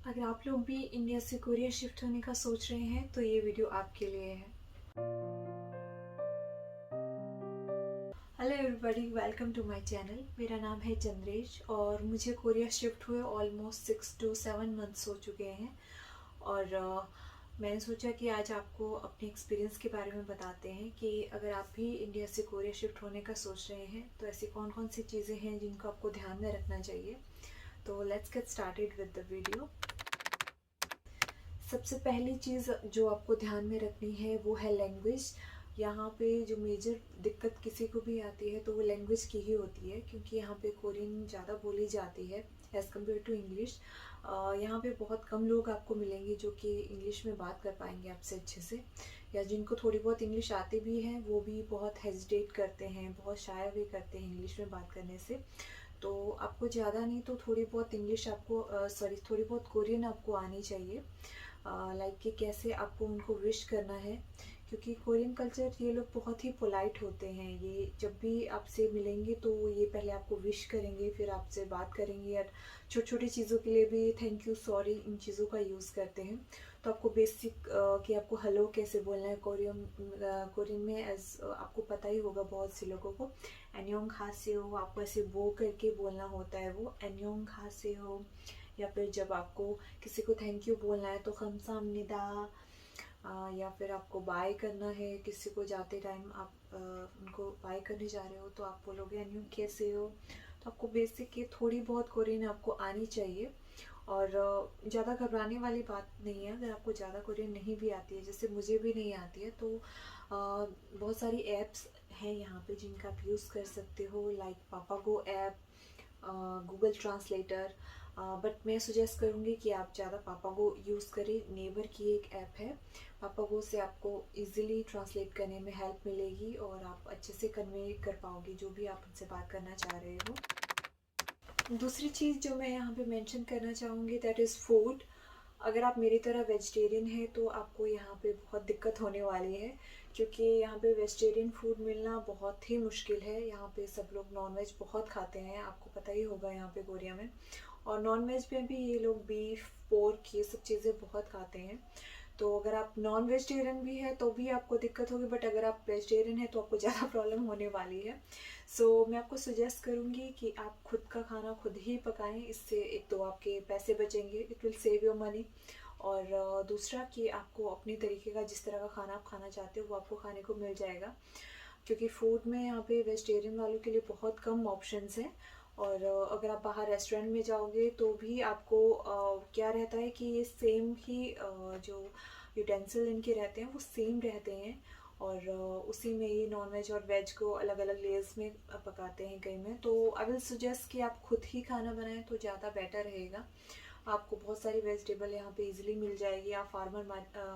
अगर आप लोग भी इंडिया से कोरिया शिफ्ट होने का सोच रहे हैं तो ये वीडियो आपके लिए है। Hello everybody, welcome to my channel. मेरा नाम है चंद्रेश और मुझे कोरिया शिफ्ट हुए ऑलमोस्ट 6 to 7 मंथ्स हो चुके हैं। और मैंने सोचा कि आज आपको अपने एक्सपीरियंस के बारे में बताते हैं कि अगर आप भी इंडिया से कोरिया शिफ्ट होने का सोच रहे हैं तो ऐसी कौन कौन सी चीज़ें हैं जिनको आपको ध्यान में रखना चाहिए। तो let's get started with the video. सबसे पहली चीज़ जो आपको ध्यान में रखनी है वो है लैंग्वेज। यहाँ पे जो मेजर दिक्कत किसी को भी आती है तो वो लैंग्वेज की ही होती है, क्योंकि यहाँ पे कोरियन ज़्यादा बोली जाती है एज़ कम्पेयर टू इंग्लिश। यहाँ पे बहुत कम लोग आपको मिलेंगे जो कि इंग्लिश में बात कर पाएंगे आपसे अच्छे से, या जिनको थोड़ी बहुत इंग्लिश आती भी है वो भी बहुत हेजिटेट करते हैं, बहुत शाय भी करते हैं इंग्लिश में बात करने से। तो आपको ज़्यादा नहीं तो थोड़ी बहुत इंग्लिश आपको थोड़ी बहुत कोरियन आपको आनी चाहिए। लाइक कि कैसे आपको उनको विश करना है, क्योंकि कोरियन कल्चर ये लोग बहुत ही पोलाइट होते हैं। ये जब भी आपसे मिलेंगे तो ये पहले आपको विश करेंगे, फिर आपसे बात करेंगे, और छोटी छोटी चीज़ों के लिए भी थैंक यू, सॉरी, इन चीज़ों का यूज़ करते हैं। तो आपको बेसिक कि आपको हेलो कैसे बोलना है कोरियन में, एज आपको पता ही होगा बहुत से लोगों को। एन्योंग हासेओ आपको ऐसे वो करके बोलना होता है, वो एन्योंग हासेओ। या फिर जब आपको किसी को थैंक यू बोलना है तो खमसामनिदा। या फिर आपको बाय करना है किसी को, जाते टाइम आप उनको बाय करने जा रहे हो तो आप बोलोगे एन्यू कैसे हो। तो आपको बेसिक ये थोड़ी बहुत कोरियन आपको आनी चाहिए, और ज़्यादा घबराने वाली बात नहीं है। अगर आपको ज़्यादा कोरियन नहीं भी आती है, जैसे मुझे भी नहीं आती है, तो बहुत सारी ऐप्स हैं यहाँ पे जिनका आप यूज़ कर सकते हो, like Papago app, Google translator. But मैं सजेस्ट करूँगी कि आप ज़्यादा पापागो यूज़ करें। नेवर की एक ऐप है, पापागो से आपको इजीली ट्रांसलेट करने में हेल्प मिलेगी और आप अच्छे से कन्वे कर पाओगे जो भी आप उनसे बात करना चाह रहे हो। दूसरी चीज़ जो मैं यहाँ पे मेंशन करना चाहूँगी दैट इज़ फूड। अगर आप मेरी तरह वेजिटेरियन हैं तो आपको यहाँ पे बहुत दिक्कत होने वाली है, क्योंकि यहाँ पे वेजिटेरियन फूड मिलना बहुत ही मुश्किल है। यहाँ पे सब लोग नॉनवेज बहुत खाते हैं, आपको पता ही होगा यहाँ पे कोरिया में। और नॉनवेज में भी ये लोग बीफ, पोर्क, ये सब चीज़ें बहुत खाते हैं। तो अगर आप नॉन वेजिटेरियन भी है तो भी आपको दिक्कत होगी, बट अगर आप वेजिटेरियन है तो आपको ज़्यादा प्रॉब्लम होने वाली है। सो मैं आपको सजेस्ट करूँगी कि आप खुद का खाना खुद ही पकाएं। इससे एक तो आपके पैसे बचेंगे, it will save your money. और दूसरा कि आपको अपने तरीके का, जिस तरह का खाना आप खाना चाहते हो वो आपको खाने को मिल जाएगा, क्योंकि फूड में यहाँ पे वेजिटेरियन वालों के लिए बहुत कम ऑप्शंस हैं। और अगर आप बाहर रेस्टोरेंट में जाओगे तो भी आपको क्या रहता है कि ये सेम ही जो यूटेंसिल इनके रहते हैं वो सेम रहते हैं, और उसी में ये नॉन वेज और वेज को अलग अलग लेयर्स में पकाते हैं कई में। तो आई विल सजेस्ट कि आप खुद ही खाना बनाएं तो ज़्यादा बेटर रहेगा। आपको बहुत सारी वेजिटेबल यहाँ पे इजीली मिल जाएगी। आप फार्मर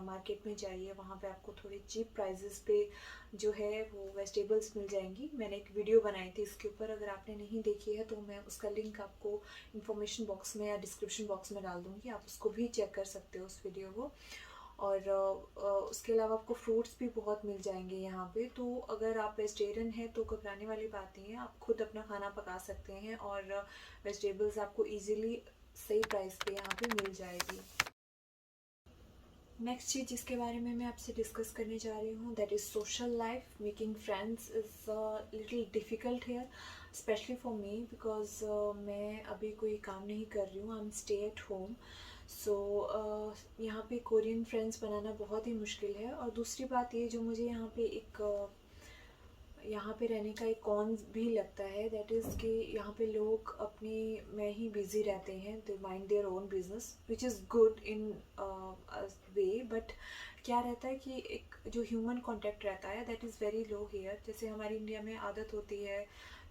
मार्केट में जाइए, वहाँ पे आपको थोड़ी चीप प्राइजेस पे जो है वो वेजिटेबल्स मिल जाएंगी। मैंने एक वीडियो बनाई थी इसके ऊपर, अगर आपने नहीं देखी है तो मैं उसका लिंक आपको इन्फॉर्मेशन बॉक्स में या डिस्क्रिप्शन बॉक्स में डाल दूँगी, आप उसको भी चेक कर सकते हो उस वीडियो को। और उसके अलावा आपको फ्रूट्स भी बहुत मिल जाएंगे यहाँ पे। तो अगर आप वेजिटेरियन हैं तो घबराने वाली बात नहीं है, आप खुद अपना खाना पका सकते हैं और वेजिटेबल्स आपको इजीली सही प्राइस पे यहाँ पे मिल जाएगी। नेक्स्ट चीज़ जिसके बारे में मैं आपसे डिस्कस करने जा रही हूँ that is social life. Making friends is little difficult here, specially for me, because मैं अभी कोई काम नहीं कर रही हूँ, I am stay at home. So यहाँ पे कोरियन फ्रेंड्स बनाना बहुत ही मुश्किल है। और दूसरी बात ये जो मुझे यहाँ पे यहाँ पे रहने का एक कॉन भी लगता है, दैट इज़ कि यहाँ पे लोग अपने में ही बिज़ी रहते हैं, they mind their own business, which is good in way. But क्या रहता है कि एक जो ह्यूमन कांटेक्ट रहता है that is very low here. जैसे हमारी इंडिया में आदत होती है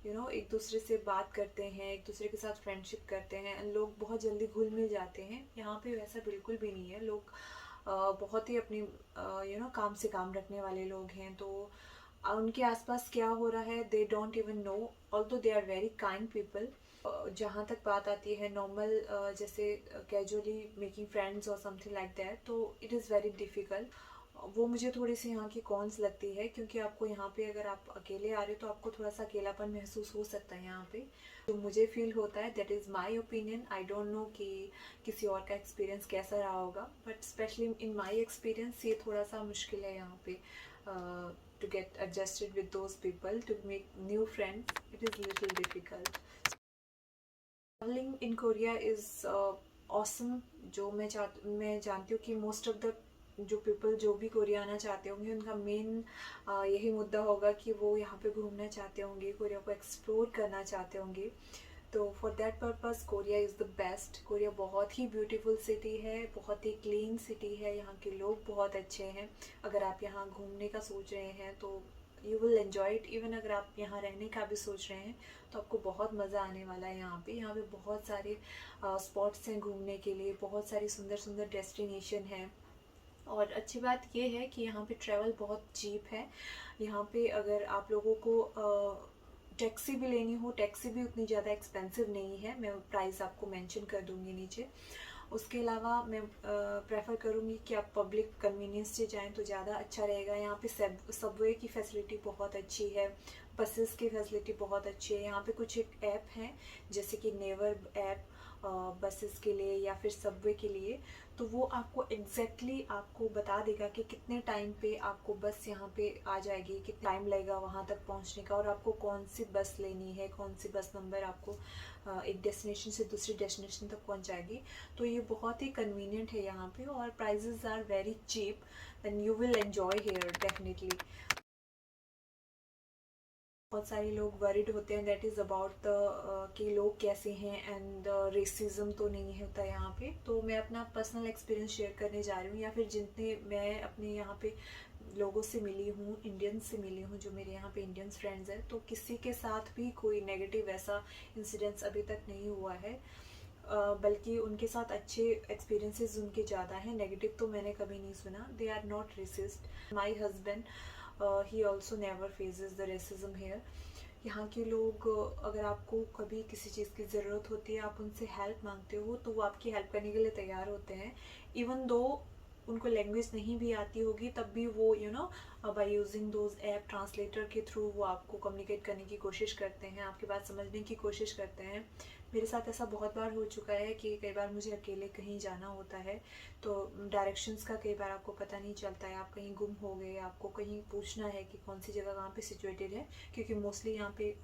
एक दूसरे से बात करते हैं, एक दूसरे के साथ फ्रेंडशिप करते हैं, लोग बहुत जल्दी घुल मिल जाते हैं। यहाँ पे वैसा बिल्कुल भी नहीं है। लोग बहुत ही अपनी काम से काम रखने वाले लोग हैं। तो उनके आसपास क्या हो रहा है they don't even know, although they are very kind people. जहाँ तक बात आती है नॉर्मल जैसे कैजुअली मेकिंग फ्रेंड्स और समथिंग लाइक दैट, तो इट इज़ वेरी डिफ़िकल्ट। वो मुझे थोड़ी-सी यहाँ की कॉन्स लगती है, क्योंकि आपको यहाँ पे अगर आप अकेले आ रहे हो तो आपको थोड़ा-सा अकेलापन महसूस हो सकता है यहाँ पे। जो मुझे फ़ील होता है, that is my opinion. I don't know कि किसी और का एक्सपीरियंस कैसा रहा होगा, but specially in my experience ये थोड़ा-सा मुश्किल है यहाँ पे to get adjusted with those people, to make new friends, it is little difficult. Travelling in Korea is awesome. जो मैं जानती हूँ कि मोस्ट ऑफ द जो पीपल जो भी कोरिया आना चाहते होंगे, उनका मेन यही मुद्दा होगा कि वो यहाँ पे घूमना चाहते होंगे, कोरिया को एक्सप्लोर करना चाहते होंगे। तो for that purpose Korea is the best. Korea बहुत ही ब्यूटीफुल सिटी है, बहुत ही क्लीन सिटी है, यहाँ के लोग बहुत अच्छे हैं। अगर आप यहाँ घूमने का सोच रहे हैं तो you will enjoy it. Even अगर आप यहाँ रहने का भी सोच रहे हैं तो आपको बहुत मज़ा आने वाला है। यहाँ पे बहुत सारे स्पॉट्स हैं घूमने के लिए, बहुत सारी सुंदर सुंदर डेस्टिनेशन हैं। और अच्छी बात ये है कि यहाँ पे ट्रैवल बहुत चीप है। यहाँ पे अगर आप लोगों को टैक्सी भी लेनी हो, टैक्सी भी उतनी ज़्यादा एक्सपेंसिव नहीं है। मैं प्राइस आपको मेंशन कर दूँगी नीचे। उसके अलावा मैं प्रेफर करूँगी कि आप पब्लिक कन्वीनियंस से जाएं तो ज़्यादा अच्छा रहेगा। यहाँ पे सबवे की फैसिलिटी बहुत अच्छी है, बसेस की फैसिलिटी बहुत अच्छी है। यहाँ पे कुछ एक ऐप हैं जैसे कि नेवर ऐप, बसेस के लिए या फिर सबवे के लिए, तो वो आपको एग्जैक्टली आपको बता देगा कि कितने टाइम पे आपको बस यहाँ पे आ जाएगी, कितना टाइम लगेगा वहाँ तक पहुँचने का, और आपको कौन सी बस लेनी है, कौन सी बस नंबर आपको एक डेस्टिनेशन से दूसरी डेस्टिनेशन तक पहुँचाएगी। तो ये बहुत ही कन्वीनियंट है यहाँ पे, और prices are very cheap and you will enjoy here definitely. बहुत सारे लोग वरिड होते हैं दैट इज़ अबाउट द कि लोग कैसे हैं, एंड रेसिज्म तो नहीं होता यहाँ पे। तो मैं अपना पर्सनल एक्सपीरियंस शेयर करने जा रही हूँ, या फिर जितने मैं अपने यहाँ पे लोगों से मिली हूँ, इंडियंस से मिली हूँ, जो मेरे यहाँ पे इंडियंस फ्रेंड्स हैं, तो किसी के साथ भी कोई नेगेटिव ऐसा इंसिडेंट्स अभी तक नहीं हुआ है। बल्कि उनके साथ अच्छे एक्सपीरियंसेस उनके ज़्यादा हैं, नेगेटिव तो मैंने कभी नहीं सुना। They are not racist. My husband he also never faces the racism here. यहाँ के लोग अगर आपको कभी किसी चीज़ की ज़रूरत होती है, आप उनसे हेल्प मांगते हो, तो वो आपकी हेल्प करने के लिए तैयार होते हैं। इवन दो उनको लैंग्वेज नहीं भी आती होगी, तब भी वो by using those app translator के थ्रू वो आपको कम्युनिकेट करने की कोशिश करते हैं, आपकी बात समझने की कोशिश करते हैं। मेरे साथ ऐसा बहुत बार हो चुका है कि कई बार मुझे अकेले कहीं जाना होता है, तो डायरेक्शंस का कई बार आपको पता नहीं चलता है, आप कहीं गुम हो गए, आपको कहीं पूछना है कि कौन सी जगह कहाँ पे सिचुएटेड है, क्योंकि मोस्टली यहाँ पे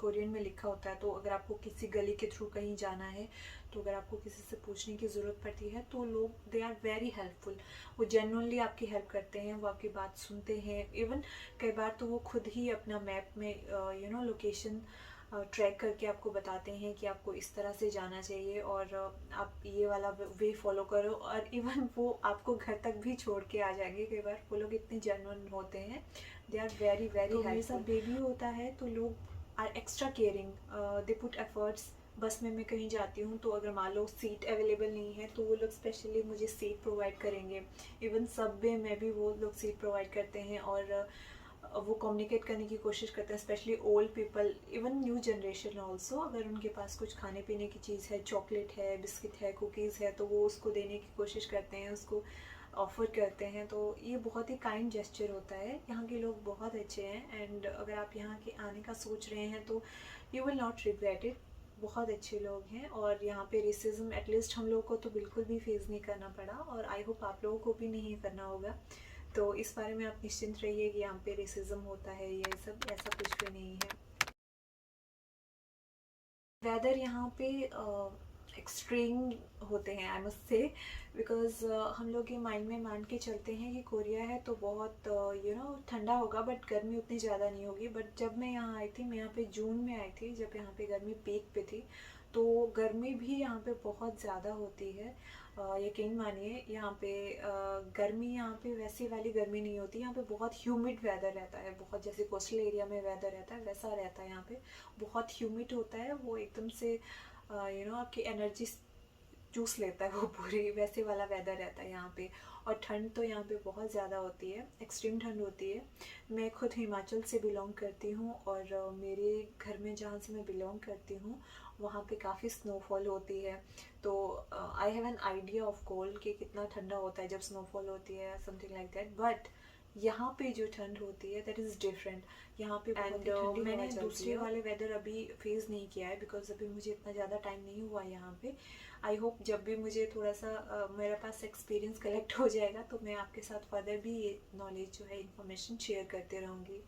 कोरियन में लिखा होता है। तो अगर आपको किसी गली के थ्रू कहीं जाना है, तो अगर आपको किसी से पूछने की ज़रूरत पड़ती है, तो लोग दे आर वेरी हेल्पफुल। वो जेन्युइनली आपकी हेल्प करते हैं, वो आपकी बात सुनते हैं। इवन कई बार तो वो खुद ही अपना मैप में लोकेशन ट्रैक करके आपको बताते हैं कि आपको इस तरह से जाना चाहिए, और आप ये वाला वे फॉलो करो, और इवन वो आपको घर तक भी छोड़ के आ जाएंगे। कई बार वो लोग इतने जेन्युइन होते हैं, they are very very helpful. मेरे साथ बेबी होता है तो लोग are extra caring, they put efforts. Bus में मैं कहीं जाती हूँ तो अगर मान लो सीट अवेलेबल नहीं है, तो वो लोग स्पेशली मुझे सीट प्रोवाइड करेंगे। इवन सबवे में भी वो लोग सीट प्रोवाइड करते हैं, और वो कम्युनिकेट करने की कोशिश करते हैं, specially old people, even new generation also. अगर उनके पास कुछ खाने पीने की चीज़ है, चॉकलेट है, बिस्किट है, कुकीज़ है, तो वो उसको देने की कोशिश करते हैं, उसको ऑफ़र करते हैं। तो ये बहुत ही काइंड जेस्चर होता है। यहाँ के लोग बहुत अच्छे हैं, एंड अगर आप यहाँ के आने का सोच रहे हैं तो you will not regret it. बहुत अच्छे लोग हैं, और यहाँ पे रेसिज्म एटलीस्ट हम लोग को तो बिल्कुल भी फेस नहीं करना पड़ा, और आई होप आप लोगों को भी नहीं करना होगा। तो इस बारे में आप निश्चिंत रहिए कि यहाँ पे रेसिज्म होता है, ये सब ऐसा कुछ भी नहीं है। वेदर यहाँ पे एक्सट्रीम होते हैं, आई मस्ट से, बिकॉज हम लोग ये माइंड में मान के चलते हैं कि कोरिया है तो बहुत ठंडा होगा, बट गर्मी उतनी ज़्यादा नहीं होगी। बट जब मैं यहाँ आई थी, मैं यहाँ पे जून में आई थी, जब यहाँ पे गर्मी पीक पे थी, तो गर्मी भी यहाँ पे बहुत ज़्यादा होती है। यकीन मानिए, यहाँ पे गर्मी यहाँ पे वैसी वाली गर्मी नहीं होती। यहाँ पे बहुत ह्यूमिड वेदर रहता है, बहुत जैसे कोस्टल एरिया में वेदर रहता है वैसा रहता है। यहाँ पे बहुत ह्यूमिड होता है, वो एकदम से आपकी एनर्जी चूस लेता है वो पूरी, वैसे वाला वेदर रहता है यहाँ पे। और ठंड तो यहाँ पे बहुत ज़्यादा होती है, एक्सट्रीम ठंड होती है। मैं खुद हिमाचल से बिलोंग करती हूँ, और मेरे घर में जहाँ से मैं बिलोंग करती हूँ वहाँ पे काफ़ी स्नोफॉल होती है। तो I have an idea of cold कि कितना ठंडा होता है जब स्नोफॉल होती है, समथिंग लाइक दैट। बट यहाँ पे जो ठंड होती है दैट इज़ डिफरेंट। यहाँ पे बहुत ही ठंडी हवा चलती है। दूसरे वाले वेदर अभी फेस नहीं किया है बिकॉज अभी मुझे इतना ज़्यादा टाइम नहीं हुआ यहाँ पे। आई होप जब भी मुझे थोड़ा सा मेरे पास एक्सपीरियंस कलेक्ट हो जाएगा तो मैं आपके साथ फर्दर भी ये नॉलेज जो है इन्फॉर्मेशन शेयर करते रहूँगी।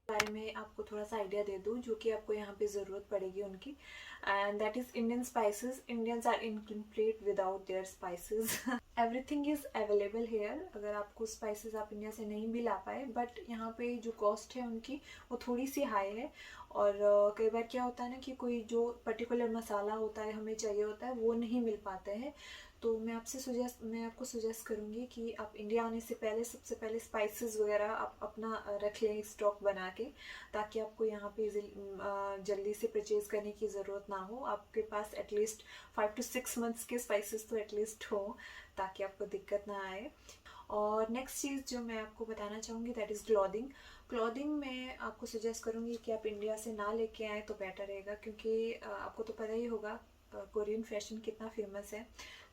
बारे में आपको थोड़ा सा आइडिया दे दूँ जो कि आपको यहाँ पे ज़रूरत पड़ेगी उनकी, and that is Indian spices. Indians are incomplete without their spices. Everything is available here. अगर आपको स्पाइसेस आप इंडिया से नहीं भी ला पाए, बट यहाँ पे जो कॉस्ट है उनकी वो थोड़ी सी हाई है। और कई बार क्या होता है ना कि कोई जो पर्टिकुलर मसाला होता है हमें चाहिए होता है वो नहीं मिल पाते हैं। तो मैं आपको सजेस्ट करूँगी कि आप इंडिया आने से पहले सबसे पहले स्पाइसेस वगैरह आप अपना रख लें स्टॉक बना के, ताकि आपको यहाँ पे जल्दी से परचेज करने की ज़रूरत ना हो। आपके पास एटलीस्ट 5 to 6 मंथ्स के स्पाइसेस तो एटलीस्ट हो, ताकि आपको दिक्कत ना आए। और नेक्स्ट चीज़ जो मैं आपको बताना चाहूँगी दैट इज़ क्लॉथिंग। क्लॉथिंग मैं आपको सजेस्ट करूँगी कि आप इंडिया से ना लेके आएँ तो बेटर रहेगा, क्योंकि आपको तो पता ही होगा कोरियन फैशन कितना फेमस है।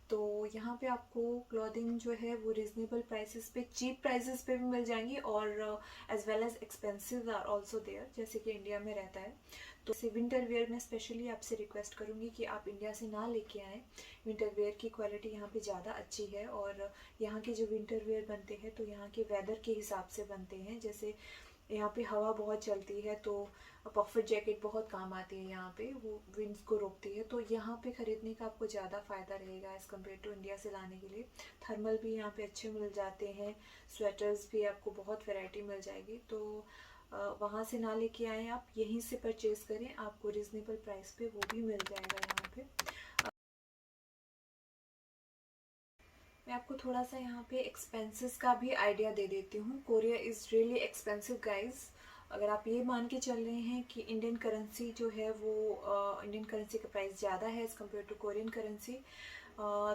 तो यहाँ पे आपको क्लॉथिंग जो है वो रिजनेबल प्राइसेस पे, चीप प्राइसेस पे भी मिल जाएंगी, और as well as expensive are also there, जैसे कि इंडिया में रहता है। तो इसे विंटर वेयर में स्पेशली आपसे रिक्वेस्ट करूँगी कि आप इंडिया से ना लेके आएँ। विंटर वेयर की क्वालिटी यहाँ पे ज़्यादा अच्छी है, और यहाँ के जो विंटर वेयर बनते हैं तो यहाँ के वेदर के हिसाब से बनते हैं। जैसे यहाँ पे हवा बहुत चलती है तो पफर जैकेट बहुत काम आती है यहाँ पे, वो विंड्स को रोकती है। तो यहाँ पे ख़रीदने का आपको ज़्यादा फ़ायदा रहेगा एज़ कम्पेयर टू इंडिया से लाने के लिए। थर्मल भी यहाँ पे अच्छे मिल जाते हैं, स्वेटर्स भी आपको बहुत वैरायटी मिल जाएगी। तो वहाँ से ना लेके आएँ, आप यहीं से परचेज़ करें, आपको रिजनेबल प्राइस पे वो भी मिल जाएगा यहाँ पे। मैं आपको थोड़ा सा यहाँ पे एक्सपेंसेस का भी आइडिया दे देती हूँ। Korea is really expensive guys. अगर आप ये मान के चल रहे हैं कि इंडियन करेंसी जो है वो इंडियन करेंसी का प्राइस ज़्यादा है as compare to Korean currency,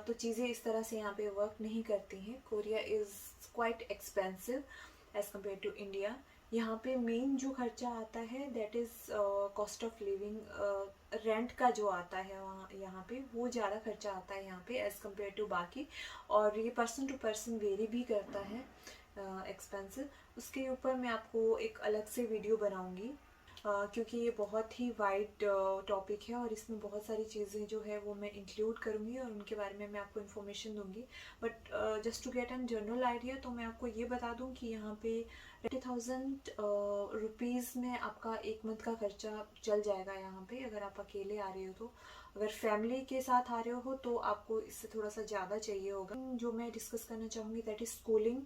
तो चीज़ें इस तरह से यहाँ पे वर्क नहीं करती हैं। Korea is quite expensive as compare to India. यहाँ पे मेन जो खर्चा आता है that is cost of living, rent का जो आता है वहाँ यहाँ पे वो ज़्यादा खर्चा आता है यहाँ पे एज़ कम्पेयर टू बाकी। और ये पर्सन टू पर्सन वेरी भी करता है एक्सपेंसिव। उसके ऊपर मैं आपको एक अलग से वीडियो बनाऊँगी, क्योंकि ये बहुत ही वाइड टॉपिक है और इसमें बहुत सारी चीज़ें जो है वो मैं इंक्लूड करूँगी और उनके बारे में मैं आपको इन्फॉर्मेशन दूँगी। But just to get an general idea तो मैं आपको ये बता दूँ कि यहाँ पे 20,000 रुपीज़ में आपका एक मंथ का खर्चा चल जाएगा यहाँ पे, अगर आप अकेले आ रहे हो तो। अगर फैमिली के साथ आ रहे हो तो आपको इससे थोड़ा सा ज़्यादा चाहिए होगा। जो मैं डिस्कस करना चाहूँगी दैट इज़ स्कूलिंग।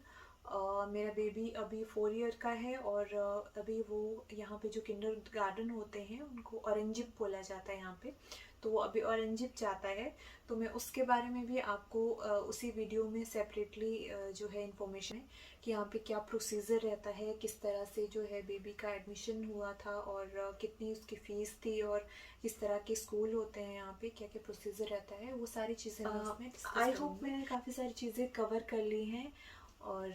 मेरा बेबी अभी 4 ईयर का है, और अभी वो यहाँ पे जो किंडर गार्डन होते हैं उनको ऑरेंजिप बोला जाता है यहाँ पे, तो वो अभी ऑरेंजिप जाता है। तो मैं उसके बारे में भी आपको उसी वीडियो में सेपरेटली जो है इन्फॉर्मेशन है कि यहाँ पे क्या प्रोसीजर रहता है, किस तरह से जो है बेबी का एडमिशन हुआ था, और कितनी उसकी फ़ीस थी, और किस तरह के स्कूल होते हैं यहाँ पे, क्या क्या प्रोसीजर रहता है, वो सारी चीज़ें मैं उसमें डिस्कस करूँगी। आई होप मैंने काफ़ी सारी चीज़ें कवर कर ली हैं। और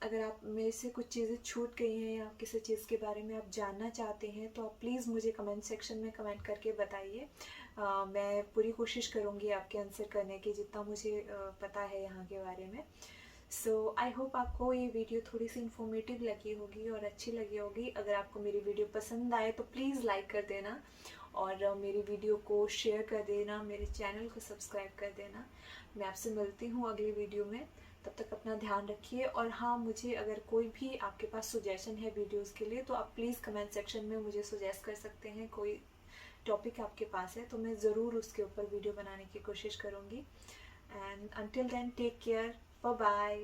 अगर आप मेरे से कुछ चीज़ें छूट गई हैं या किसी चीज़ के बारे में आप जानना चाहते हैं तो आप प्लीज़ मुझे कमेंट सेक्शन में कमेंट करके बताइए। मैं पूरी कोशिश करूँगी आपके आंसर करने की, जितना मुझे पता है यहाँ के बारे में। सो आई होप आपको ये वीडियो थोड़ी सी इन्फॉर्मेटिव लगी होगी और अच्छी लगी होगी। अगर आपको मेरी वीडियो पसंद आए तो प्लीज़ लाइक कर देना, और मेरी वीडियो को शेयर कर देना, मेरे चैनल को सब्सक्राइब कर देना। मैं आपसे मिलती हूँ अगली वीडियो में, तब तक अपना ध्यान रखिए। और हाँ, मुझे अगर कोई भी आपके पास सुजेशन है वीडियोस के लिए तो आप प्लीज़ कमेंट सेक्शन में मुझे सुजेस्ट कर सकते हैं। कोई टॉपिक आपके पास है तो मैं ज़रूर उसके ऊपर वीडियो बनाने की कोशिश करूँगी। And until then take care, bye bye.